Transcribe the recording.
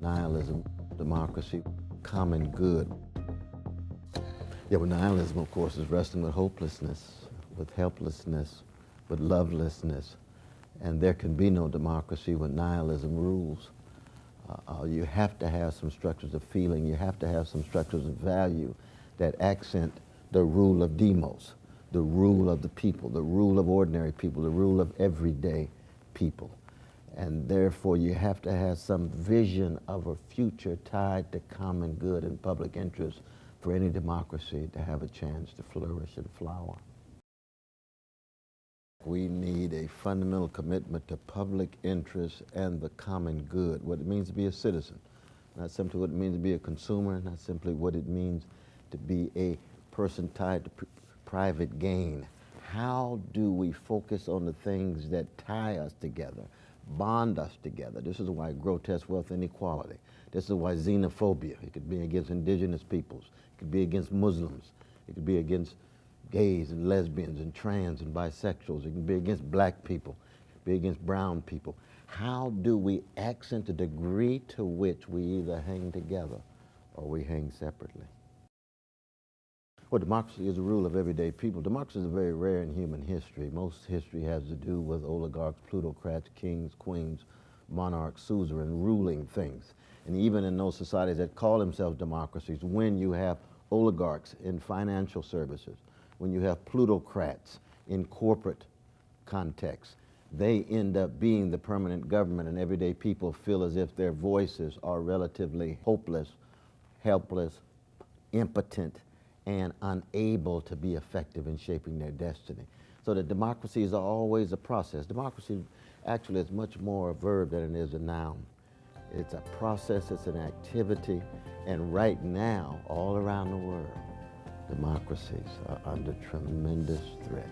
nihilism, democracy, common good. Yeah, well, nihilism, of course, is wrestling with hopelessness, with helplessness, with lovelessness. And there can be no democracy when nihilism rules. You have to have some structures of feeling. You have to have some structures of value that accent the rule of demos, the rule of the people, the rule of ordinary people, the rule of everyday people. And therefore, you have to have some vision of a future tied to common good and public interest for any democracy to have a chance to flourish and flower. We need a fundamental commitment to public interest and the common good, what it means to be a citizen, not simply what it means to be a consumer, not simply what it means to be a person tied to private gain. How do we focus on the things that tie us together, bond us together? This is why grotesque wealth inequality. This is why xenophobia. It could be against indigenous peoples. It could be against Muslims. It could be against gays and lesbians and trans and bisexuals. It can be against black people. It can be against brown people. How do we accent the degree to which we either hang together or we hang separately? Well, democracy is the rule of everyday people. Democracy is very rare in human history. Most history has to do with oligarchs, plutocrats, kings, queens, monarchs, suzerain, ruling things. And even in those societies that call themselves democracies, when you have oligarchs in financial services, when you have plutocrats in corporate contexts, they end up being the permanent government, and everyday people feel as if their voices are relatively hopeless, helpless, impotent, and unable to be effective in shaping their destiny. So that democracy is always a process. Democracy actually is much more a verb than it is a noun. It's a process, it's an activity, and right now, all around the world, democracies are under tremendous threat.